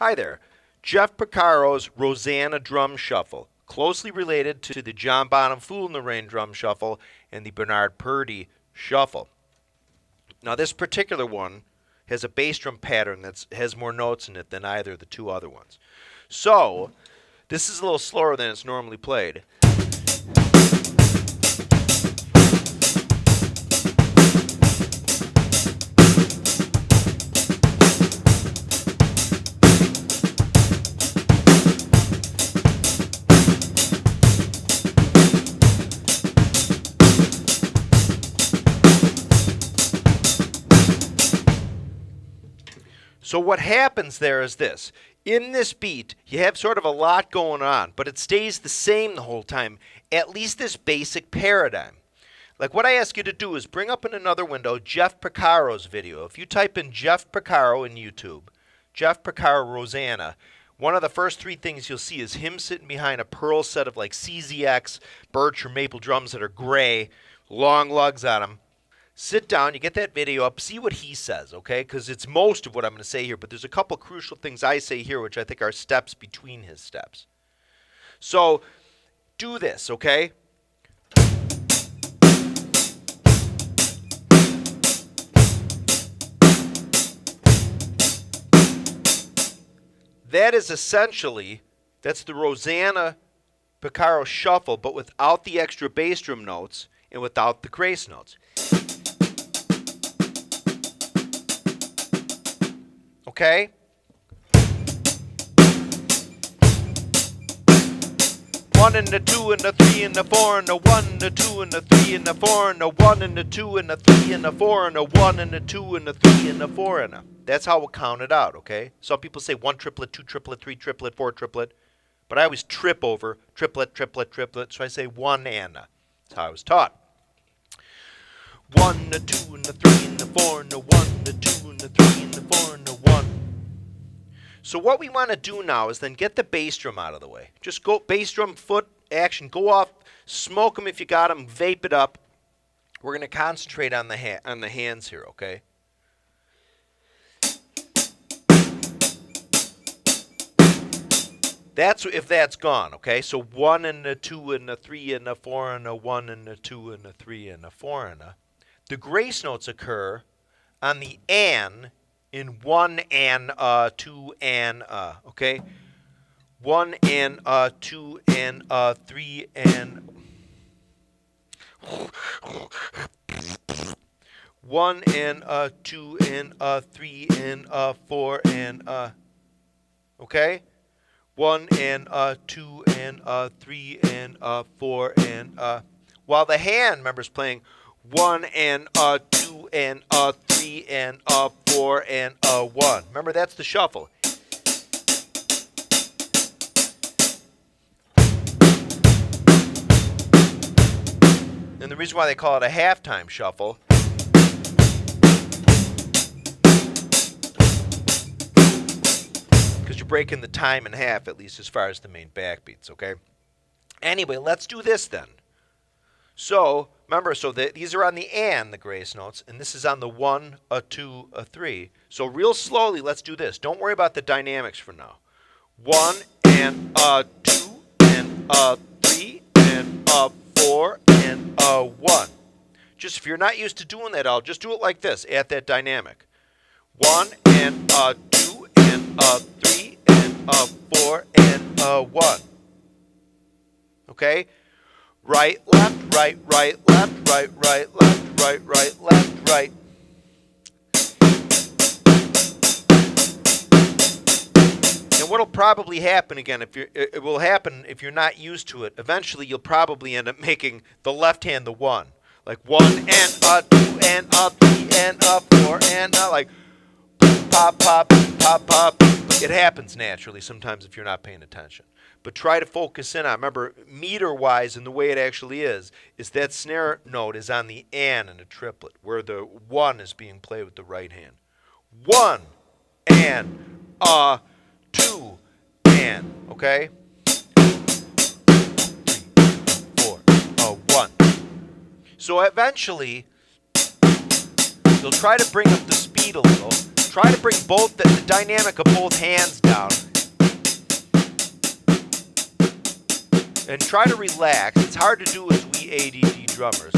Hi there. Jeff Porcaro's Rosanna drum shuffle, closely related to the John Bonham Fool in the Rain drum shuffle and the Bernard Purdie shuffle. Now this particular one has a bass drum pattern that has more notes in it than either of the two other ones. So, this is a little slower than it's normally played. So what happens there is this. In this beat, you have sort of a lot going on, but it stays the same the whole time, at least this basic paradigm. Like what I ask you to do is bring up in another window Jeff Porcaro's video. If you type in Jeff Porcaro in YouTube, Jeff Porcaro Rosanna, one of the first three things you'll see is him sitting behind a Pearl set of like CZX birch or maple drums that are gray, long lugs on them. Sit down, you get that video up, see what he says, okay? Because it's most of what I'm going to say here, but there's a couple crucial things I say here which I think are steps between his steps. So, do this, okay? That is essentially, that's the Rosanna Porcaro shuffle, but without the extra bass drum notes and without the grace notes. Okay? One and the two and the three and the four and the one and the two and the three and the four and the one and the two and the three and the four and the one and the two and the three and the four and the. That's how we'll count it out, okay? Some people say one triplet, two triplet, three triplet, four triplet. But I always trip over triplet, triplet, triplet. So I say one and a. That's how I was taught. One, the two, and the three, and the four, and the one, the two, and the three, and the four, and the one. So what we want to do now is then get the bass drum out of the way. Just go bass drum, foot, action, go off, smoke them if you got them, vape it up. We're going to concentrate on the hands here, okay? That's if that's gone, okay? So one and the two and the three and the four and the one and the two and the three and the four and the. The grace notes occur on the an in one and two and okay? One and two and three and one and two and three and four and okay? One and two and three and four and while the hand, remember, is playing one and two and three and four and one. Remember, that's the shuffle. And the reason why they call it a halftime shuffle because you're breaking the time in half, at least as far as the main backbeats, okay? Anyway, let's do this then. So, remember, these are on the and, the grace notes, and this is on the 1, a 2, a 3. So real slowly, let's do this. Don't worry about the dynamics for now. 1 and a 2 and a 3 and a 4 and a 1. Just if you're not used to doing that, I'll just do it like this, at that dynamic. 1 and a 2 and a 3 and a 4 and a 1. Okay? Right, left, right, right, left, right, right, left, right, right, left, right. And what'll probably happen again, it will happen if you're not used to it. Eventually, you'll probably end up making the left hand the 1. Like 1 and a 2 and a 3 and a 4 and a, like pop, pop, pop, pop. It happens naturally sometimes if you're not paying attention. But try to focus in on, remember, meter-wise and the way it actually is that snare note is on the an in a triplet, where the 1 is being played with the right hand. 1 and 2 and, okay? 3, 4, 1. So eventually, you'll try to bring up the speed a little. Try to bring both the dynamic of both hands down. And try to relax. It's hard to do as we ADD drummers.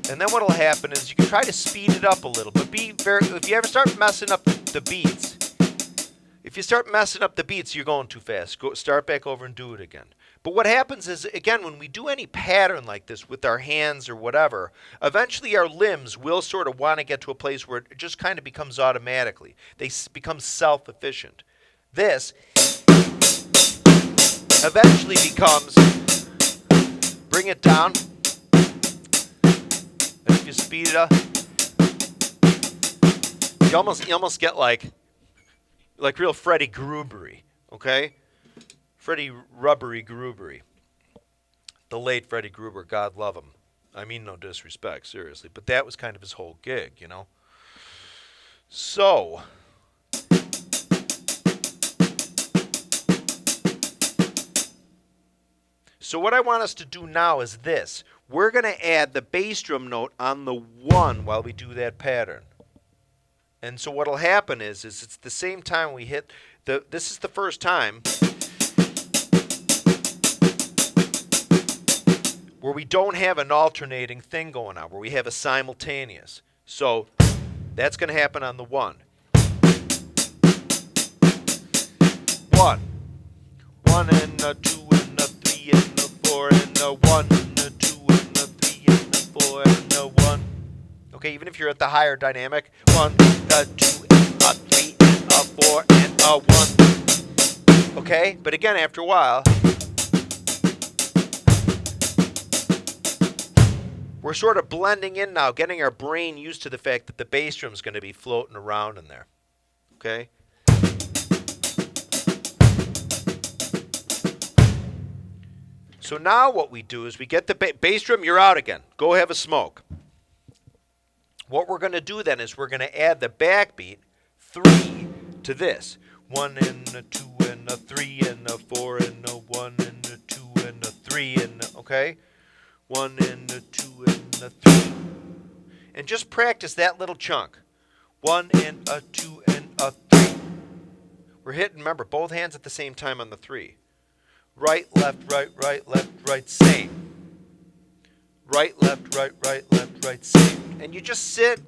And then what will happen is you can try to speed it up a little, but if you ever start messing up the beats, you're going too fast. Start back over and do it again. But what happens is, again, when we do any pattern like this with our hands or whatever, eventually our limbs will sort of want to get to a place where it just kind of becomes automatically. They become self-efficient. This eventually becomes, bring it down, and if you speed it up, you almost get like real Freddie Grubery, okay? Freddie Rubbery Grubery. The late Freddie Gruber, God love him. I mean no disrespect, seriously. But that was kind of his whole gig, you know? So what I want us to do now is this. We're going to add the bass drum note on the 1 while we do that pattern. And so what will happen is it's the same time we hit this is the first time where we don't have an alternating thing going on, where we have a simultaneous. So that's going to happen on the 1. 1. 1 and a 2 and a 3 and a 4 and a 1 and a 2 and a 3 and a 4 and a 1. Okay, even if you're at the higher dynamic. 1, a 2 and a 3 and a 4 and a 1. Okay, but again, after a while, we're sort of blending in now, getting our brain used to the fact that the bass drum's going to be floating around in there. Okay? So now what we do is we get the bass drum, you're out again. Go have a smoke. What we're going to do then is we're going to add the backbeat 3 to this. 1 and a 2 and a 3 and a 4 and a 1 and a 2 and a 3 and a, okay? 1 and a 2 and a 3. And just practice that little chunk. 1 and a 2 and a 3. We're hitting, remember, both hands at the same time on the 3. Right, left, left, right, same. Right, left, right, same. And you just sit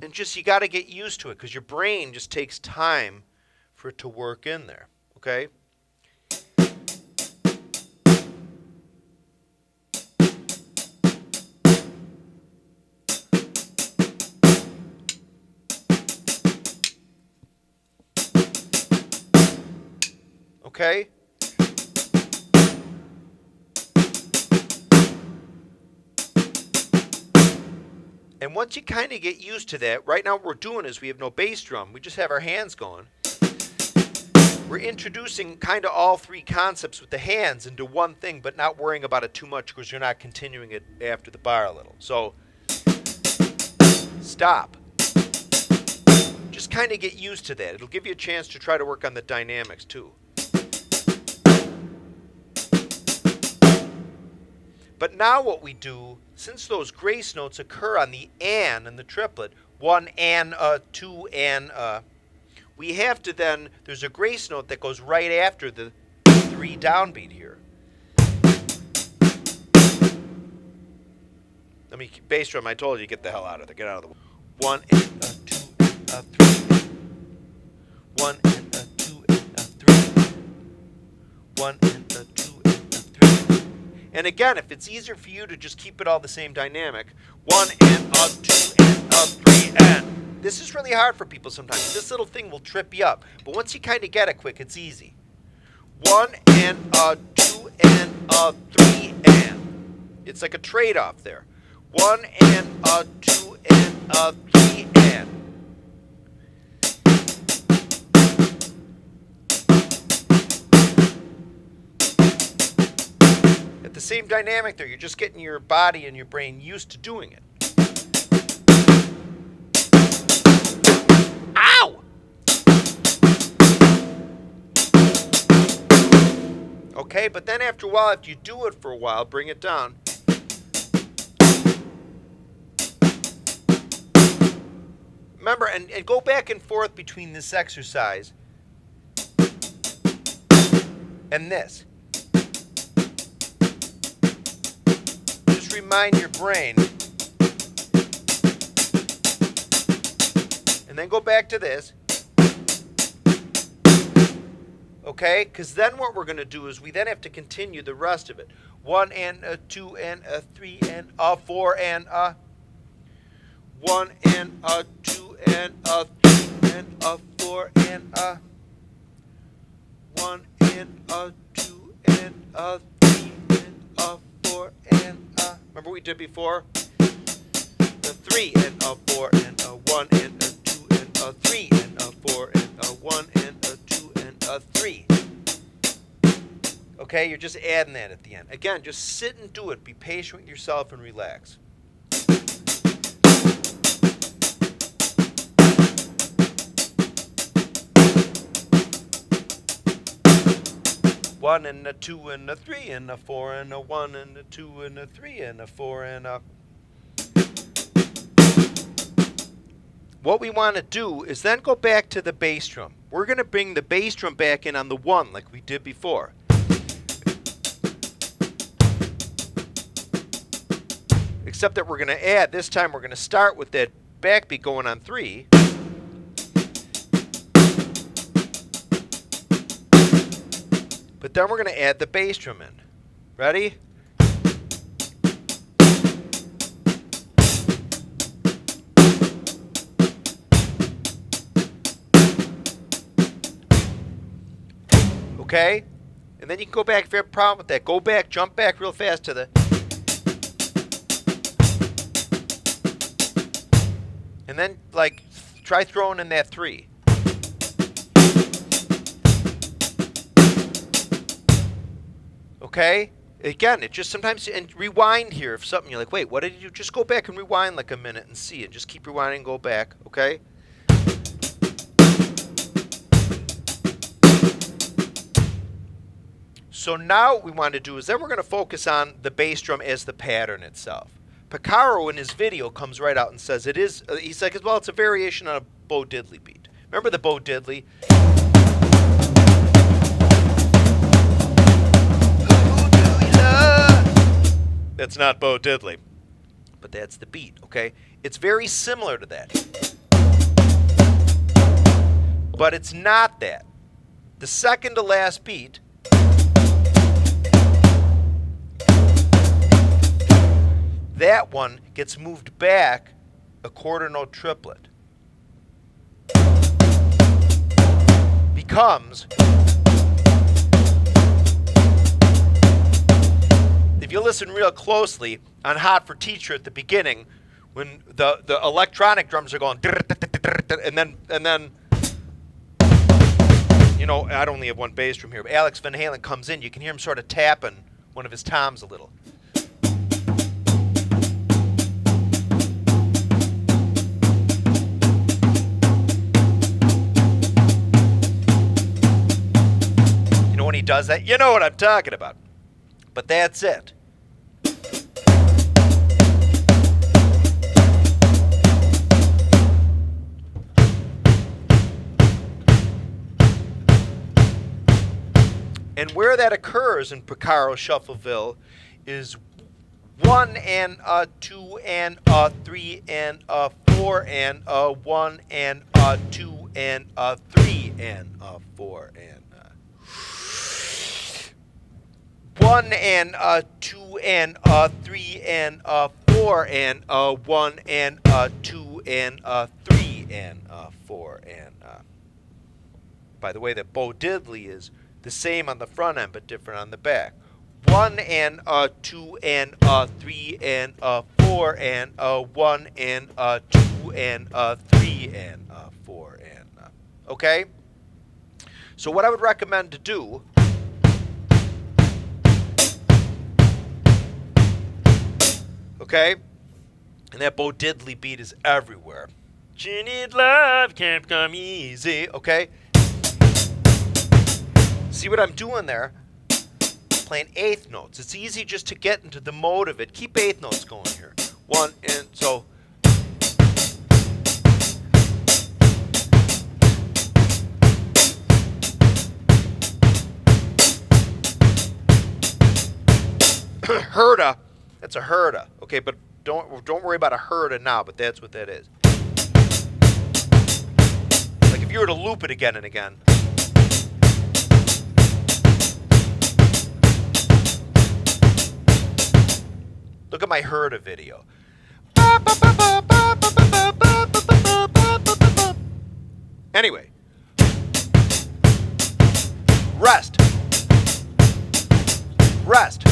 and you got to get used to it because your brain just takes time for it to work in there, okay? Okay? And once you kind of get used to that, right now what we're doing is we have no bass drum. We just have our hands going. We're introducing kind of all 3 concepts with the hands into one thing, but not worrying about it too much because you're not continuing it after the bar a little. So, stop. Just kind of get used to that. It'll give you a chance to try to work on the dynamics too. But now what we do, since those grace notes occur on the and in the triplet, 1 and 2 and we have to then, there's a grace note that goes right after the 3 downbeat here. Bass drum, I told you, get the hell out of there. Get out of the way. 1 and 2 and 3. 1 and 2 and 3. 1 and 2 and 3. And again, if it's easier for you to just keep it all the same dynamic, 1 and 2 and 3 and. This is really hard for people sometimes. This little thing will trip you up. But once you kind of get it quick, it's easy. 1 and 2 and 3 and. It's like a trade-off there. 1 and 2 and 3 and. At the same dynamic there, you're just getting your body and your brain used to doing it. Ow! Okay, but then after a while, after you do it for a while, bring it down. Remember, and go back and forth between this exercise and this. Just remind your brain. And then go back to this. Okay? Because then what we're going to do is we then have to continue the rest of it. 1 and a 2 and a 3 and a 4 and a 1 and a 2 and a 3 and a 4 and a 1 and a 2 and a 3 and a 4 and a. Remember we did before? A 3 and a 4 and a 1 and a 2 and a 3 and a 4 and a 1 and a 2 and a 3. Okay, you're just adding that at the end. Again, just sit and do it. Be patient with yourself and relax. One and a 2 and a 3 and a 4 and a 1 and a 2 and a 3 and a 4 and a. What we want to do is then go back to the bass drum. We're going to bring the bass drum back in on the 1 like we did before. Except that we're going to add, this time we're going to start with that backbeat going on 3. But then we're going to add the bass drum in. Ready? Okay? And then you can go back if you have a problem with that. Go back, jump back real fast to the. And then, like, try throwing in that 3. Okay? Again, it just sometimes, and rewind here if something, you're like, wait, what did you do? Just go back and rewind like a minute and see, and just keep rewinding and go back, okay? So now what we want to do is then we're going to focus on the bass drum as the pattern itself. Porcaro in his video comes right out and says it is, he's like, well, it's a variation on a Bo Diddley beat. Remember the Bo Diddley? That's not Bo Diddley, but that's the beat, okay? It's very similar to that. But it's not that. The second to last beat that one gets moved back a quarter note triplet. Becomes, if you listen real closely on Hot for Teacher at the beginning, when the electronic drums are going, and then you know, I'd only have one bass drum here, but Alex Van Halen comes in, you can hear him sort of tapping one of his toms a little. When he does that, you know what I'm talking about. But that's it. And where that occurs in Porcaro Shuffleville is 1 and a 2 and a 3 and a 4 and a 1 and a 2 and a 3 and a 4 and 1 and a 2 and a 3 and a 4 and a 1 and a 2 and a 3 and a 4 and a. By the way, that Bo Diddley is the same on the front end but different on the back. 1 and a 2 and a 3 and a 4 and a 1 and a 2 and a 3 and a 4 and a. Okay? So what I would recommend to do, okay? And that Bo Diddley beat is everywhere. You need love, can't come easy, okay? See what I'm doing there? Playing eighth notes. It's easy just to get into the mode of it. Keep eighth notes going here. 1 and so. herda. That's a herda. Okay, but don't worry about a herda now, but that's what that is. Like if you were to loop it again and again. Look at my herda video. Anyway. Rest. Rest.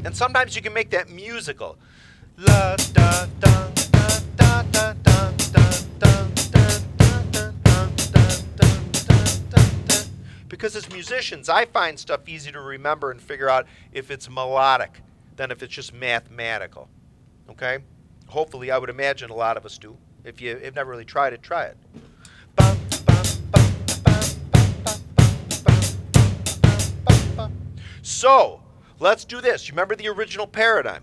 And sometimes you can make that musical. La da da da da da da da da. Because as musicians, I find stuff easy to remember and figure out if it's melodic than if it's just mathematical. Okay? Hopefully, I would imagine a lot of us do. If you've never really tried it, try it. So, let's do this. You remember the original paradigm?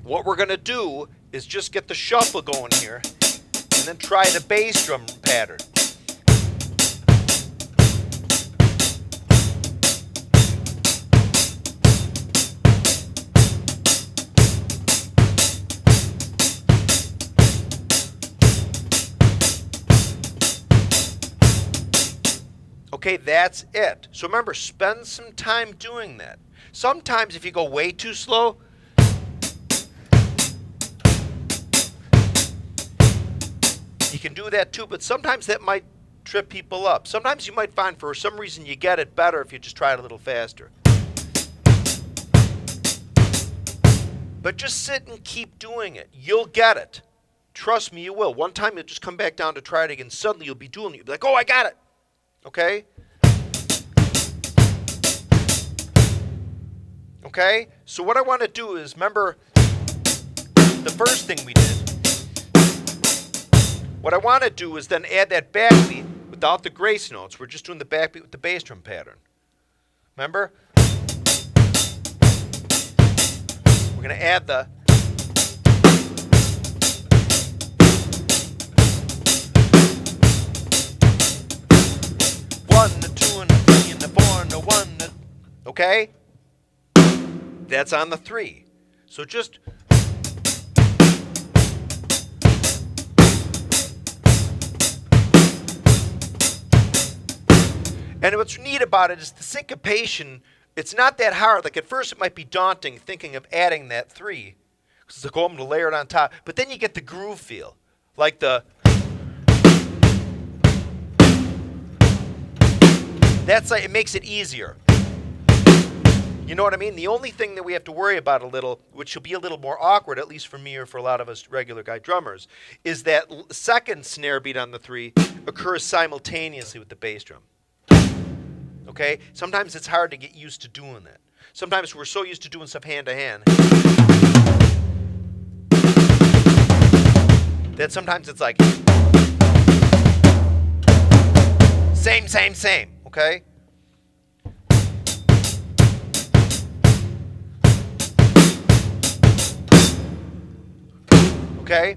What we're going to do is just get the shuffle going here and then try the bass drum pattern. Okay, that's it. So remember, spend some time doing that. Sometimes if you go way too slow, you can do that too, but sometimes that might trip people up. Sometimes you might find for some reason you get it better if you just try it a little faster. But just sit and keep doing it. You'll get it. Trust me, you will. One time you'll just come back down to try it again. Suddenly you'll be doing it. You'll be like, oh, I got it. Okay? Okay? So what I want to do is, remember the first thing we did. What I want to do is then add that backbeat without the grace notes. We're just doing the backbeat with the bass drum pattern. Remember? We're going to add the... one, the two, and the three, and the four, and the one. Okay? That's on the 3. So just... And what's neat about it is the syncopation, it's not that hard. Like at first it might be daunting thinking of adding that 3. Because it's like, oh, I'm going to layer it on top. But then you get the groove feel. Like the... That's like, it makes it easier. You know what I mean? The only thing that we have to worry about a little, which will be a little more awkward, at least for me or for a lot of us regular guy drummers, is that second snare beat on the 3 occurs simultaneously with the bass drum. Okay? Sometimes it's hard to get used to doing that. Sometimes we're so used to doing stuff hand to hand that sometimes it's like same, same, same. Okay? Okay?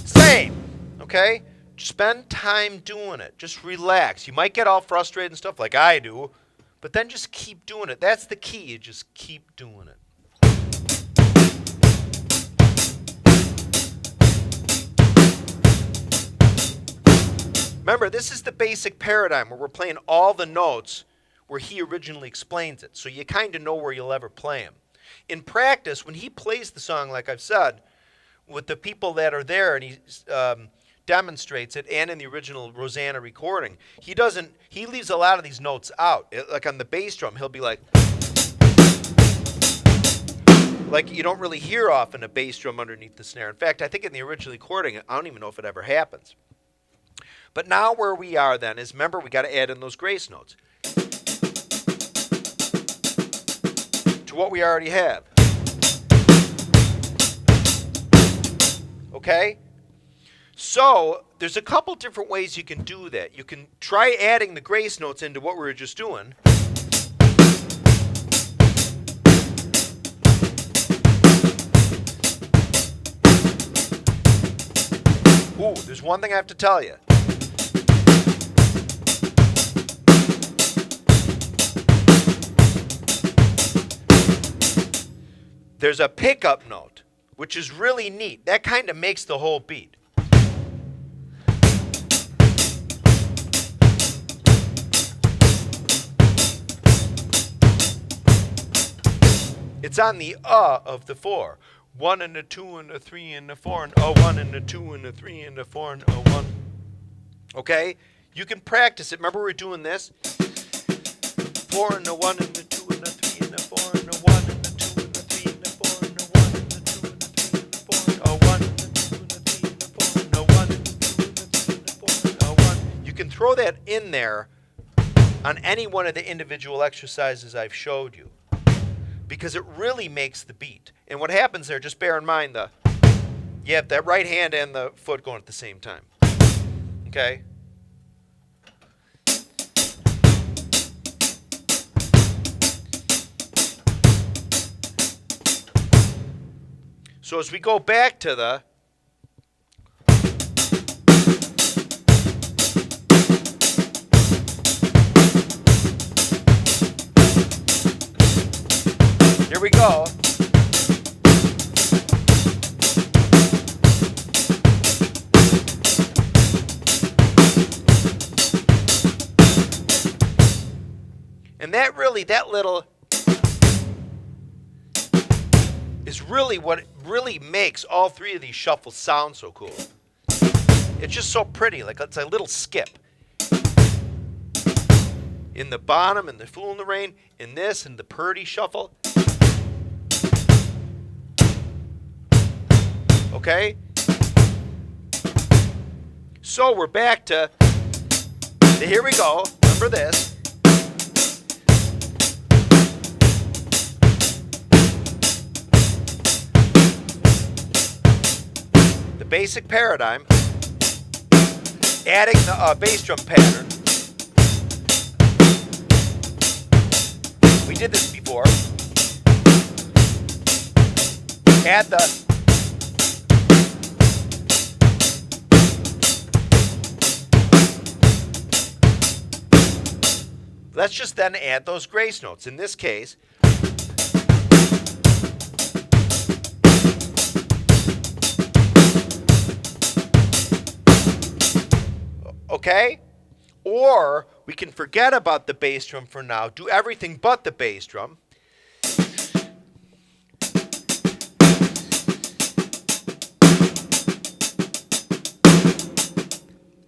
Same. Okay? Spend time doing it. Just relax. You might get all frustrated and stuff like I do, but then just keep doing it. That's the key. You just keep doing it. Remember, this is the basic paradigm where we're playing all the notes where he originally explains it. So you kind of know where you'll ever play him. In practice, when he plays the song, like I've said, with the people that are there and he demonstrates it, and in the original Rosanna recording, he leaves a lot of these notes out. Like on the bass drum, he'll be like you don't really hear often a bass drum underneath the snare. In fact, I think in the original recording, I don't even know if it ever happens. But now where we are then is, remember, we got to add in those grace notes to what we already have. Okay? So there's a couple different ways you can do that. You can try adding the grace notes into what we were just doing. Ooh, there's one thing I have to tell you. There's a pickup note, which is really neat. That kind of makes the whole beat. It's on the of the 4. 1 and a 2 and a 3 and a 4 and a 1 and a 2 and a 3 and a 4 and a 1. Okay? You can practice it. Remember we're doing this? 4 and a 1 and a 2 and a 3 and a 4 and a 1 and a 2 and a 3 and a 4 and a 1 and a 2 and a 3 and a 4 and a 1 and a 2 and a 3 and a 4 and a 1 and a 2 and a 3 and a 4 and a 1. You can throw that in there on any one of the individual exercises I've showed you, because it really makes the beat. And what happens there, just bear in mind, you have that right hand and the foot going at the same time. Okay? So as we go back to the here we go. And that little is really what really makes all three of these shuffles sound so cool. It's just so pretty, like it's a little skip. In the bottom, and the Fool in the Rain, in this, and the Purdy shuffle. Okay? So we're back to the Here We Go. Remember this. The basic paradigm. Adding the bass drum pattern. We did this before. Add the let's just then add those grace notes. In this case, okay? Or we can forget about the bass drum for now, do everything but the bass drum.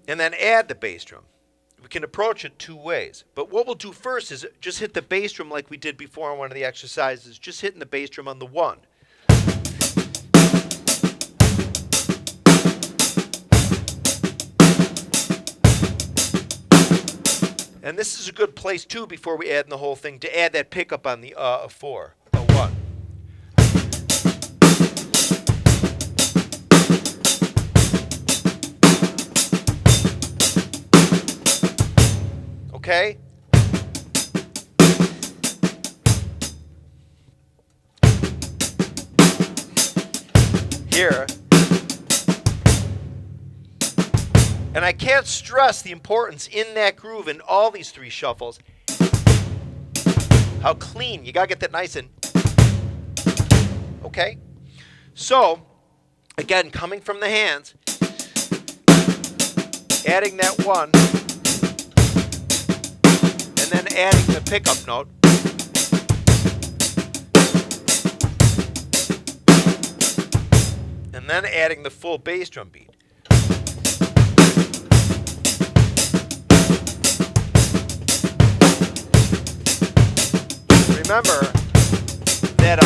And then add the bass drum. We can approach it two ways. But what we'll do first is just hit the bass drum like we did before on one of the exercises, just hitting the bass drum on the 1. And this is a good place too, before we add in the whole thing, to add that pickup on the of 4, a 1. Okay? Here. And I can't stress the importance in that groove in all these three shuffles. How clean. You got to get that nice and... Okay? So, again, coming from the hands, adding that 1, and then adding the pickup note. And then adding the full bass drum beat. Remember that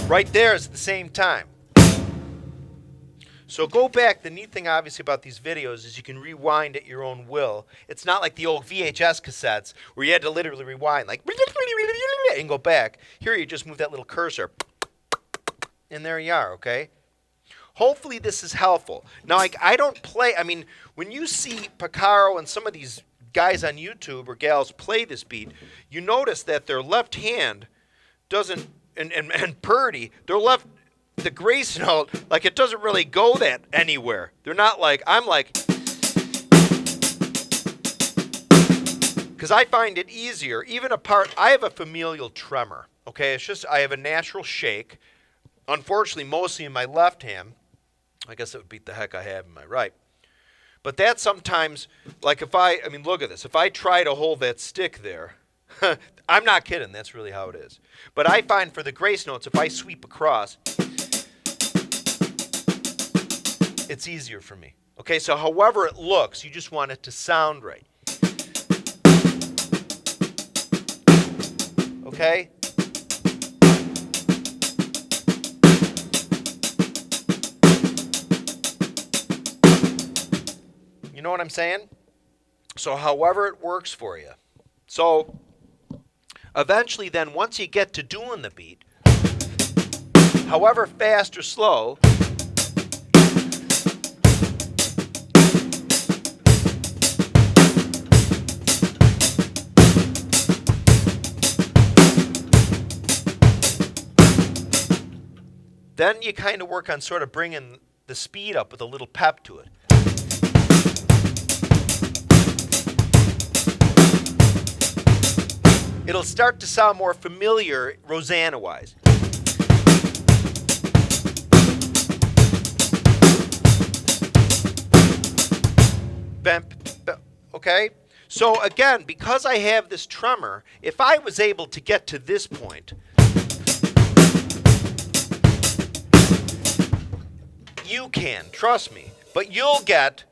right there is at the same time. So go back. The neat thing, obviously, about these videos is you can rewind at your own will. It's not like the old VHS cassettes where you had to literally rewind, like, and go back. Here you just move that little cursor, and there you are, okay? Hopefully this is helpful. Now, I don't play, I mean, when you see Porcaro and some of these guys on YouTube or gals play this beat, you notice that their left hand doesn't, and Purdy, their left the grace note, like it doesn't really go that anywhere. They're not like, I'm like, because I find it easier, even apart, I have a familial tremor, okay? It's just, I have a natural shake, unfortunately, mostly in my left hand. I guess it would beat the heck I have in my right. But that sometimes, like if I mean, look at this. If I try to hold that stick there, I'm not kidding, that's really how it is. But I find for the grace notes, if I sweep across, it's easier for me. Okay, so however it looks, you just want it to sound right. Okay? You know what I'm saying? So however it works for you. So eventually then, once you get to doing the beat, however fast or slow, then you kind of work on sort of bringing the speed up with a little pep to it. It'll start to sound more familiar Rosanna-wise. Okay? So again, because I have this tremor, if I was able to get to this point, you can, trust me. But you'll get,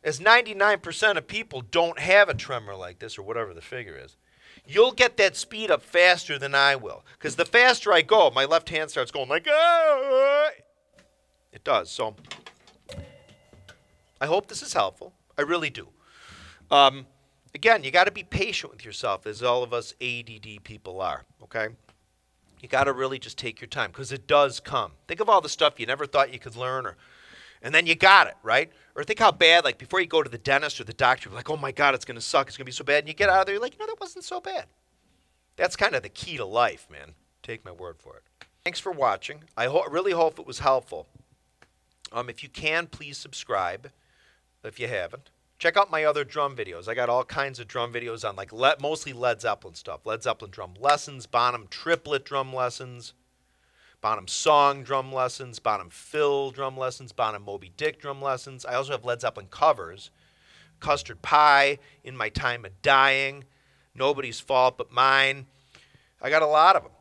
as 99% of people don't have a tremor like this, or whatever the figure is, you'll get that speed up faster than I will. Because the faster I go, my left hand starts going like, ah! It does. So I hope this is helpful. I really do. Again, you got to be patient with yourself, as all of us ADD people are, okay? You got to really just take your time, because it does come. Think of all the stuff you never thought you could learn, and then you got it, right? Or think how bad, like before you go to the dentist or the doctor, you're like, oh my God, it's going to suck. It's going to be so bad. And you get out of there, you're like, you know, that wasn't so bad. That's kind of the key to life, man. Take my word for it. Thanks for watching. I really hope it was helpful. If you can, please subscribe if you haven't. Check out my other drum videos. I got all kinds of drum videos on like mostly Led Zeppelin stuff. Led Zeppelin drum lessons, Bonham triplet drum lessons, Bonham song drum lessons, Bonham fill drum lessons, Bonham Moby Dick drum lessons. I also have Led Zeppelin covers, Custard Pie, In My Time of Dying, Nobody's Fault But Mine. I got a lot of them.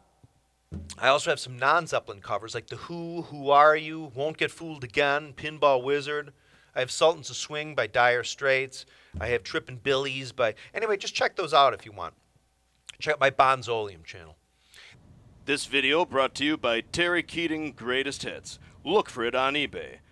I also have some non-Zeppelin covers like The Who Are You, Won't Get Fooled Again, Pinball Wizard. I have Sultans of Swing by Dire Straits. I have Trippin' Billies by... Anyway, just check those out if you want. Check out my BONZOLEUM channel. This video brought to you by Terry Keating Greatest Hits. Look for it on eBay.